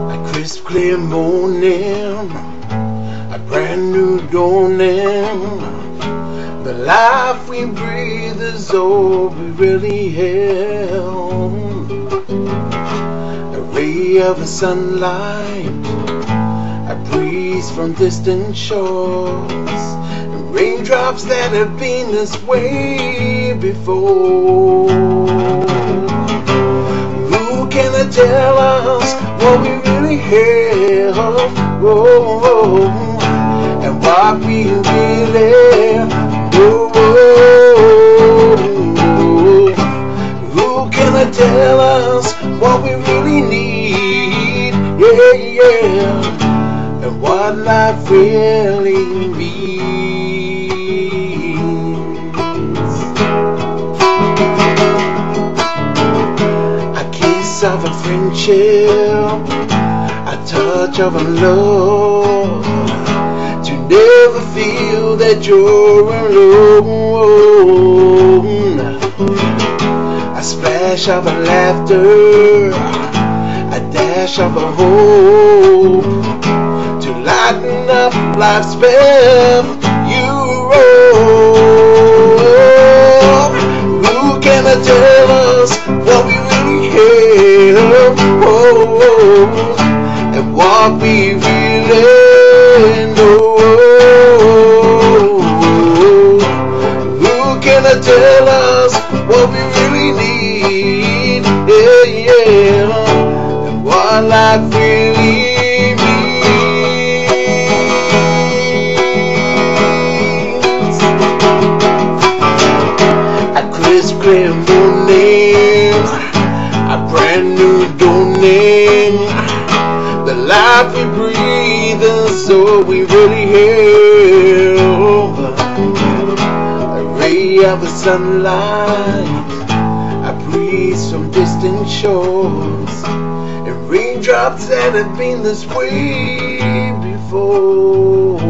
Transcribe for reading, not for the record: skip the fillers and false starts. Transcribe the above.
A crisp clear morning, a brand new dawning. The life we breathe is all we really have. A ray of sunlight, a breeze from distant shores, and raindrops that have been this way before. Who can tell us what we really have? Oh, and what we really know. Who can tell us what we really need? Yeah, yeah. And what life really means. A kiss of a friendship, a touch of a love, to never feel that you're alone. A splash of a laughter, a dash of a hope, to lighten up life's path you roll. Who can tell us what we really have? Oh, and what we really know. Who can tell us what we really need? Yeah, yeah. And what life really means. A crisp clear morning, a brand new dawning. The life we breathe is all we really have. A ray of sunlight, a breeze from distant shores, and raindrops that have been this way before.